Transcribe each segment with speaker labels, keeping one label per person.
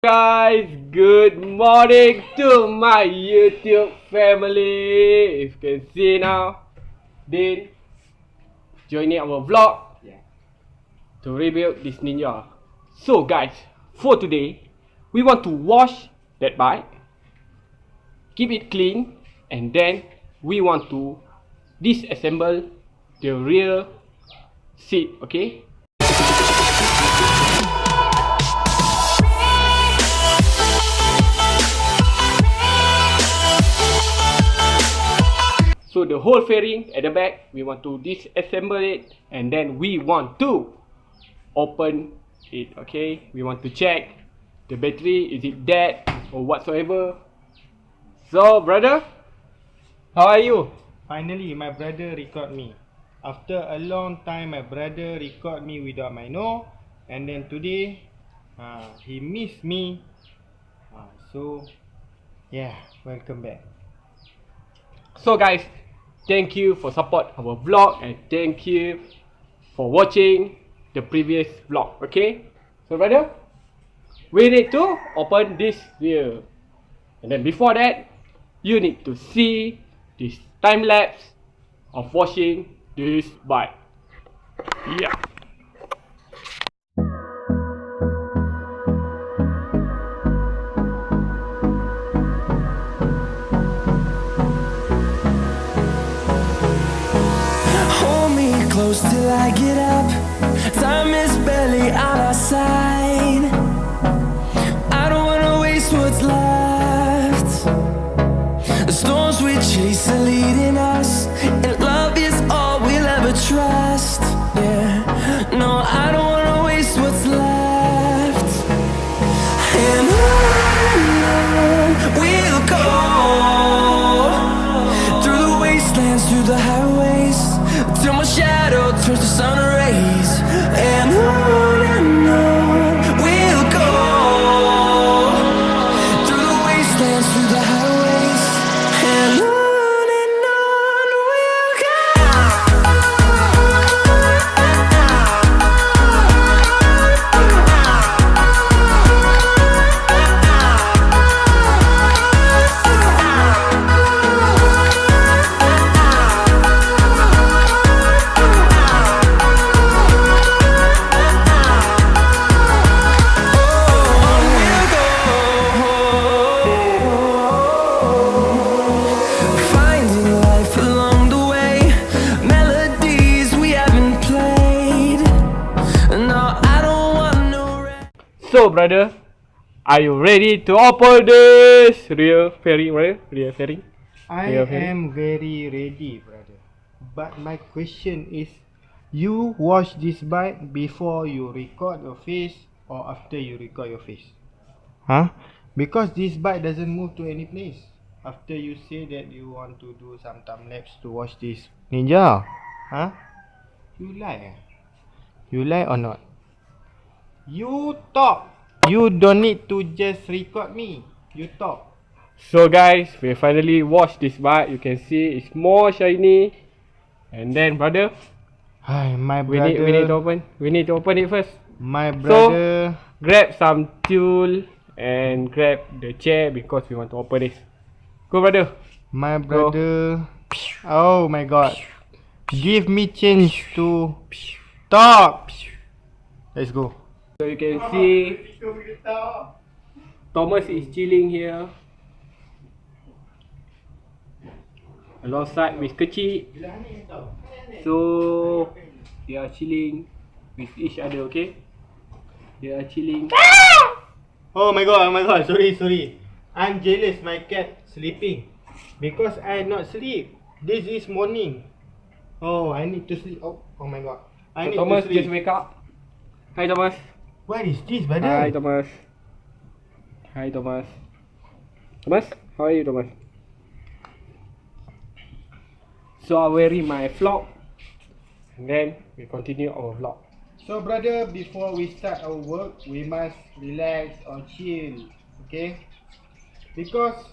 Speaker 1: guys, good morning to my YouTube family. If you can see now, Dean joining our vlog to rebuild this ninja. So guys, for today, we want to wash that bike, keep it clean, and then we want to disassemble the rear seat, okay? So the whole fairing at the back, we want to disassemble it, and then we want to open it, okay? We want to check the battery, is it dead or whatsoever. So brother, how are you?
Speaker 2: Finally, my brother record me. After a long time, my brother record me without my know. And then today, he missed me. So, yeah, welcome back.
Speaker 1: So guys, thank you for support our vlog, and thank you for watching the previous vlog, okay? So brother, we need to open this rear. And then before that, you need to see this time lapse of washing this bike. Yeah.
Speaker 3: Hold me close till I get up. Time is barely on our side. I don't wanna waste what's left. The storms we chase are leading us, and love is all we'll ever trust. Yeah, no, I don't wanna waste what's left. And on we'll go, through the wastelands, through the highways, till my shadow turns to sun rays. And on we'll go, through the wastelands, through the highways, and on we'll go. Finding life along the way, melodies we haven't played. No, I don't want no rest.
Speaker 1: So brother, are you ready to open this rear fairing, brother? Rear fairing?
Speaker 2: I
Speaker 1: Yeah, okay.
Speaker 2: am very ready, brother. But my question is, you wash this bike before you record your face or after you record your face? Huh? Because this bike doesn't move to any place. After you say that you want to do some time lapse to wash this ninja, huh? You lie, You lie or not? You talk. You don't need to just record me. You talk.
Speaker 1: So guys, we finally washed this bike. You can see it's more shiny. And then brother,
Speaker 2: Hi, my
Speaker 1: we
Speaker 2: brother.
Speaker 1: need to open it first.
Speaker 2: My brother.
Speaker 1: Grab some tool and grab the chair because we want to open this. Go brother.
Speaker 2: My brother. Oh my god. Give me chance to talk. Let's go.
Speaker 1: So you can see Thomas is chilling here alongside with kecil. So they are chilling with each other, okay? They are chilling.
Speaker 2: Oh my god. Sorry. I'm jealous my cat sleeping. Because I not sleep. This is morning. Oh, I need to sleep. Oh my god. I
Speaker 1: So
Speaker 2: need
Speaker 1: Thomas
Speaker 2: to sleep.
Speaker 1: just wake up. Hi Thomas.
Speaker 2: What is this, brother?
Speaker 1: Hi Thomas. Hi Thomas. Thomas, how are you Thomas? So I'm wearing my vlog, and then we continue our vlog.
Speaker 2: So brother, before we start our work, we must relax or chill, okay? Because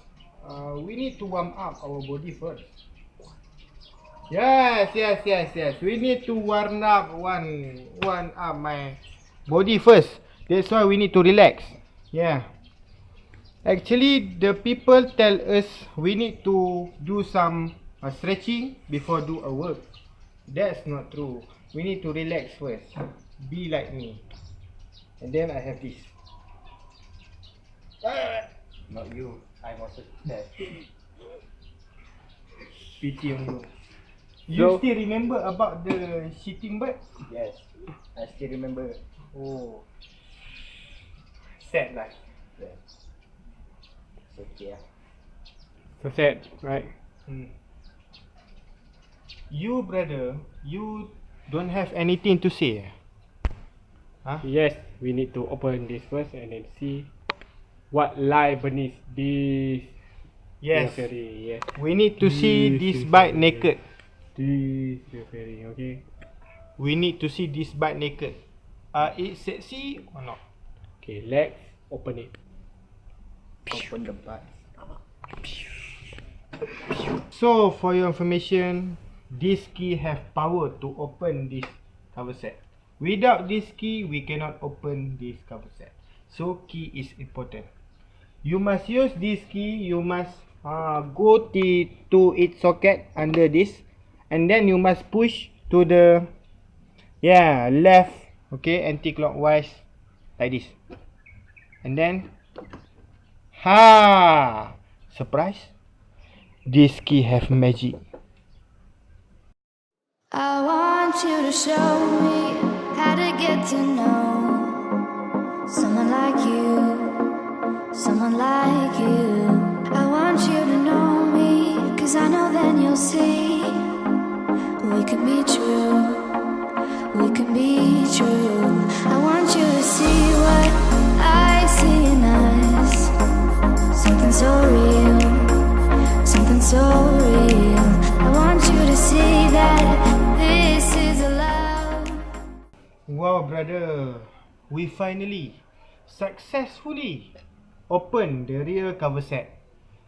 Speaker 2: we need to warm up our body first. Yes. We need to warm up my body first. That's why we need to relax. Yeah. Actually, the people tell us we need to do some stretching before do a work. That's not true. We need to relax first. Be like me. And then I have this.
Speaker 4: Not you. I'm also there.
Speaker 2: Pity on you. You
Speaker 1: So-
Speaker 2: still remember about the shitting bird?
Speaker 4: Yes. I still remember.
Speaker 2: Oh. Sad life.
Speaker 4: Yeah. It's okay.
Speaker 1: So sad, right?
Speaker 2: You brother, you don't have anything to say? Huh?
Speaker 1: Yes, we need to open this first and then see what lie beneath this.
Speaker 2: Yes.
Speaker 1: Fairy. Yes.
Speaker 2: We need to see
Speaker 1: This
Speaker 2: this
Speaker 1: is
Speaker 2: bite
Speaker 1: okay.
Speaker 2: naked.
Speaker 1: This fairy. Okay.
Speaker 2: We need to see this bite naked. It sexy or not?
Speaker 1: Okay. Let's open it.
Speaker 4: Open the butt.
Speaker 2: So for your information, this key have power to open this cover set. Without this key, we cannot open this cover set. So key is important. You must use this key. You must go to its socket under this, and then you must push to the left. Okay, anti-clockwise like this, and then surprise! This key have magic.
Speaker 5: I want you to show me how to get to know someone like you, someone like you. I want you to know me, 'cause I know then you'll see we can be true, we can be true. I want you to see what I see in us, something so real, something so real. I want you to see that this is a love.
Speaker 2: Wow, brother, we finally successfully open the rear cover set.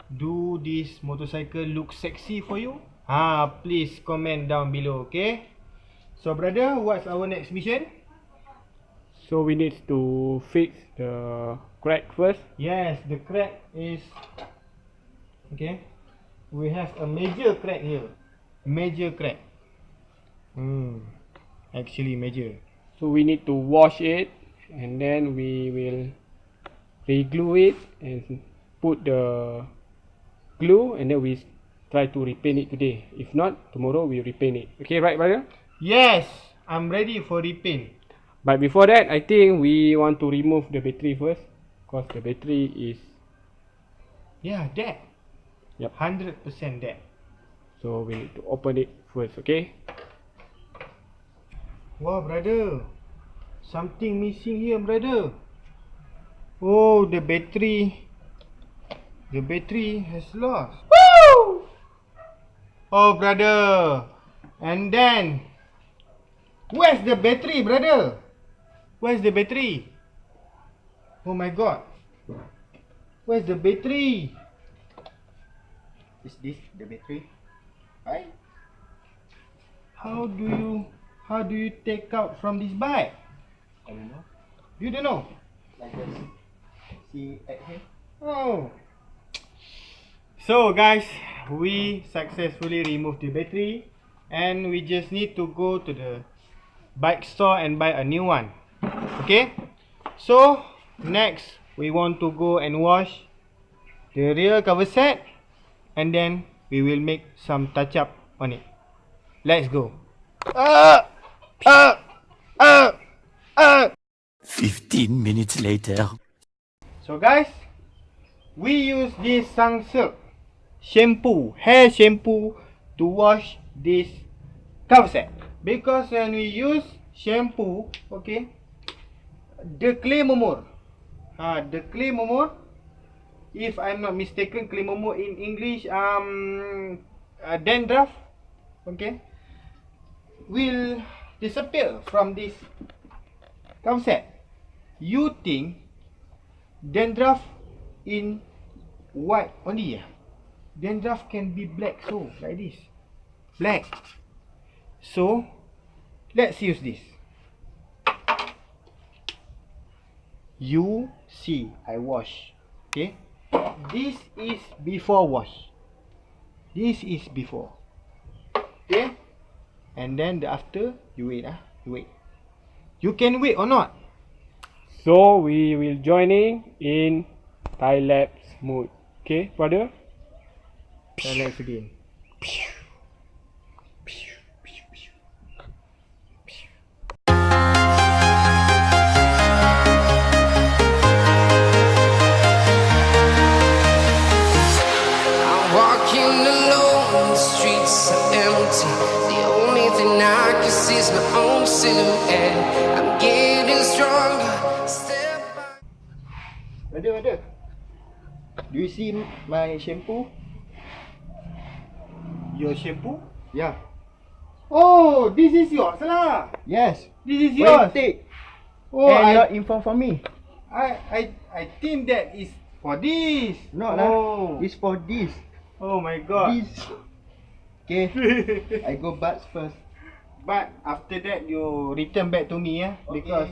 Speaker 2: Do this motorcycle look sexy for you? Please comment down below, okay? So brother, what's our next mission?
Speaker 1: So we need to fix the crack first.
Speaker 2: Yes, the crack is okay. We have a major crack here. Major crack. Actually major.
Speaker 1: So we need to wash it and then we will re-glue it and put the glue, and then we try to repaint it today. If not, tomorrow we repaint it. Okay, right brother?
Speaker 2: Yes, I'm ready for repaint.
Speaker 1: But before that, I think we want to remove the battery first, because the battery is
Speaker 2: Dead.
Speaker 1: Yep.
Speaker 2: 100% dead.
Speaker 1: so we need to open it first. Okay.
Speaker 2: Wow, brother, something missing here, brother. Oh, the battery has lost. Woo! Oh, brother. And then where's the battery, brother? Where's the battery? Oh my god. Where's the battery?
Speaker 4: Is this the battery? Right?
Speaker 2: How do you take out from this bike?
Speaker 4: I don't know.
Speaker 2: You don't know?
Speaker 4: Like this. See at here?
Speaker 2: Oh. So guys, we successfully removed the battery, and we just need to go to the bike store and buy a new one. Okay? So next we want to go and wash the rear cover set, and then we will make some touch up on it. Let's go.
Speaker 3: 15 minutes later.
Speaker 2: So guys, we use this Sunsilk hair shampoo to wash this cover set, because when we use shampoo, okay, the clay murmur, if I'm not mistaken, clay murmur in English, dandruff, okay, will disappear from this cover set. You think dandruff in white only? Dandruff can be black, so like this, black. So let's use this. You see, I wash, okay. This is before wash. This is before. Okay? And then the after, you wait you wait. You can wait or not?
Speaker 1: So we will joining in time lapse mode. Okay, brother?
Speaker 2: Let's again.
Speaker 3: I'm walking alone, the streets are empty. The only thing I can see is my own silhouette. I'm getting stronger, step by
Speaker 4: Brother. Do you see my shampoo?
Speaker 2: Your shampoo?
Speaker 4: Yeah.
Speaker 2: Oh, this is yours lah.
Speaker 4: Yes.
Speaker 2: This is
Speaker 4: Why
Speaker 2: yours.
Speaker 4: you take?
Speaker 2: Oh,
Speaker 4: And
Speaker 2: I
Speaker 4: not inform for me.
Speaker 2: think that is for this.
Speaker 4: No
Speaker 2: Oh.
Speaker 4: lah. It's for this.
Speaker 2: Oh my god.
Speaker 4: This. Okay. I go butts first.
Speaker 2: But after that you return back to me because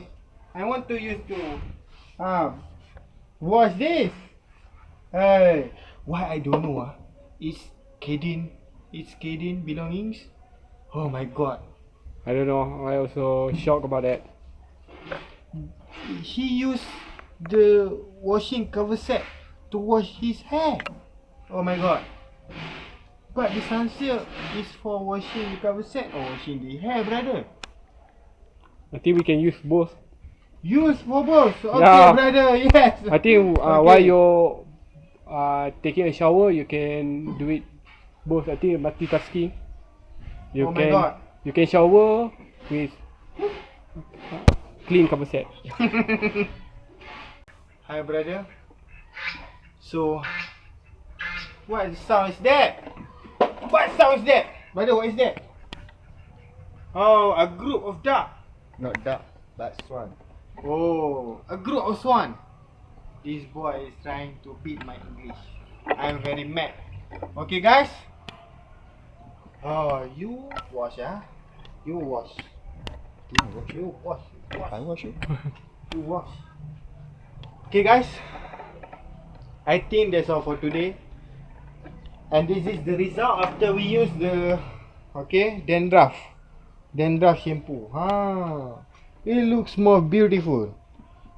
Speaker 2: I want to use to wash this. Hey, why I don't know It's Kaden belongings. Oh my god.
Speaker 1: I don't know. I also shocked about that.
Speaker 2: He used the washing cover set to wash his hair. Oh my god. But this answer is for washing the cover set or washing the hair, brother.
Speaker 1: I think we can use both.
Speaker 2: Use for both. Okay,
Speaker 1: Yeah.
Speaker 2: brother. Yes.
Speaker 1: I think
Speaker 2: Okay.
Speaker 1: while you're taking a shower, you can do it both. I think multitasking. You
Speaker 2: Oh my
Speaker 1: can
Speaker 2: god.
Speaker 1: you can shower with clean cover set.
Speaker 2: Hi, brother. So, what sound is that? What sound is that? Brother, what is that? Oh, a group of duck.
Speaker 4: Not duck, but swan.
Speaker 2: Oh, a group of swan. This boy is trying to beat my English. I'm very mad. Okay, guys. Oh, you wash, You wash. You wash.
Speaker 4: I wash it.
Speaker 2: You wash. Okay, guys. I think that's all for today. And this is the result after we use the dandruff shampoo. It looks more beautiful.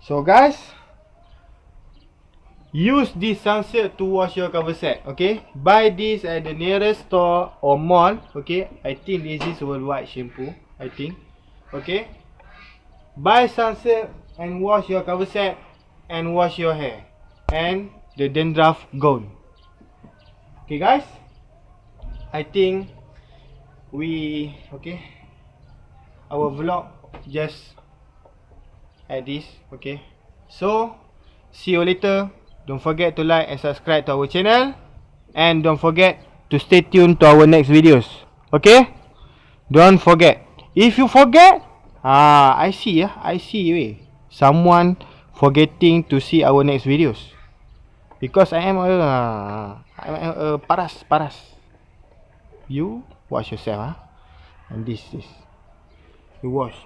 Speaker 2: So guys, use this sunset to wash your cover set. Okay, buy this at the nearest store or mall. Okay, I think this is worldwide shampoo. I think. Okay, buy sunset and wash your cover set and wash your hair and the dandruff gone. Okay guys, I think our vlog just at this. Okay, so see you later. Don't forget to like and subscribe to our channel, and don't forget to stay tuned to our next videos. Okay, don't forget. If you forget, I see someone forgetting to see our next videos because I am a paras. You wash yourself, and this you wash.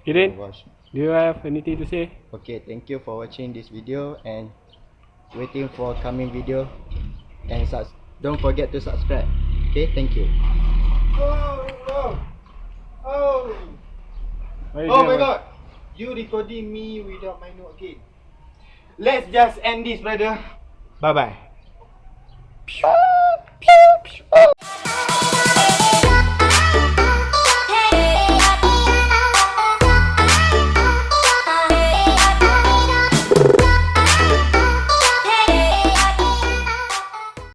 Speaker 1: Kirin,
Speaker 4: Wash.
Speaker 1: do you have anything to say?
Speaker 4: Okay, thank you for watching this video and waiting for coming video. And don't forget to subscribe. Okay, thank you.
Speaker 2: Oh my god, you recording me without my note again. Let's just end this, brother. Bye bye.